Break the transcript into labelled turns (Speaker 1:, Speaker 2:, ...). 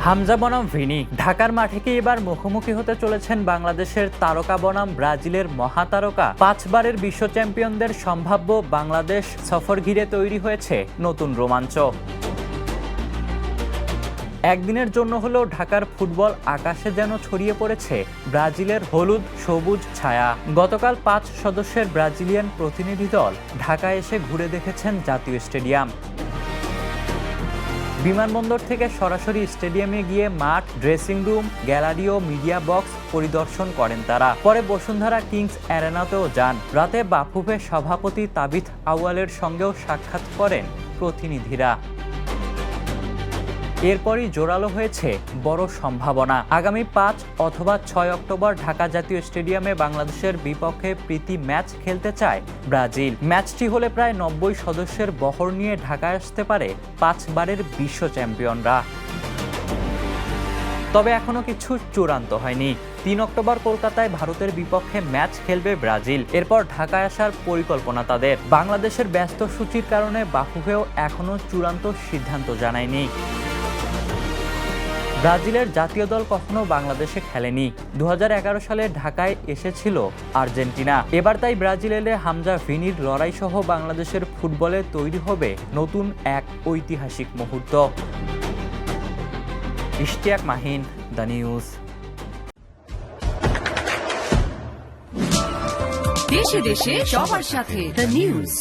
Speaker 1: হামজা বনাম ভিনি ঢাকার মাঠে কি এবার মুখোমুখি হতে চলেছেন বাংলাদেশের তারকা বনাম ব্রাজিলের মহাতারকা? 5 বারের বিশ্ব চ্যাম্পিয়নদের সম্ভাব্য বাংলাদেশ সফর ঘিরে তৈরি হয়েছে নতুন রোমাঞ্চ। একদিনের জন্য হলেও ঢাকার ফুটবল আকাশে যেন ছড়িয়ে পড়েছে ব্রাজিলের হলুদ সবুজ ছায়া। গতকাল 5 সদস্যের ব্রাজিলিয়ান প্রতিনিধি দল ঢাকায় এসে ঘুরে দেখেছেন জাতীয় স্টেডিয়াম। বিমানবন্দর থেকে সরাসরি স্টেডিয়ামে গিয়ে মাঠ, ড্রেসিং রুম, গ্যালারি ও মিডিয়া বক্স পরিদর্শন করেন তারা। পরে বসুন্ধরা কিংস অ্যারেনাতেও যান। রাতে বাফুফে সভাপতি তাবিথ আউয়ালের সঙ্গেও সাক্ষাৎ করেন প্রতিনিধিরা। এরপরই জোরালো হয়েছে বড় সম্ভাবনা। আগামী 5 অথবা 6 অক্টোবর ঢাকা জাতীয় স্টেডিয়ামে বাংলাদেশের বিপক্ষে প্রীতি ম্যাচ খেলতে চায় ব্রাজিল। ম্যাচটি হলে প্রায় 90 সদস্যের বহর নিয়ে ঢাকায় আসতে পারে 5 বারের বিশ্ব চ্যাম্পিয়নরা। তবে এখনো কিছু চূড়ান্ত হয়নি। 3 অক্টোবর কলকাতায় ভারতের বিপক্ষে ম্যাচ খেলবে ব্রাজিল। এরপর ঢাকায় আসার পরিকল্পনা তাদের। বাংলাদেশের ব্যস্ত সূচির কারণে বাফুফেও এখনো চূড়ান্ত সিদ্ধান্ত জানায়নি। ব্রাজিলের জাতীয় দল কখনো বাংলাদেশে খেলেনি। 2011 সালে ঢাকায় এসেছিল আর্জেন্টিনা। এবার তাই ব্রাজিল এলে হামজা ভিনির লড়াই সহ বাংলাদেশের ফুটবলে তৈরি হবে নতুন এক ঐতিহাসিক মুহূর্ত। Ishtiaq Mahin, the news.
Speaker 2: দেশে দেশে সবার সাথে দ্য নিউজ।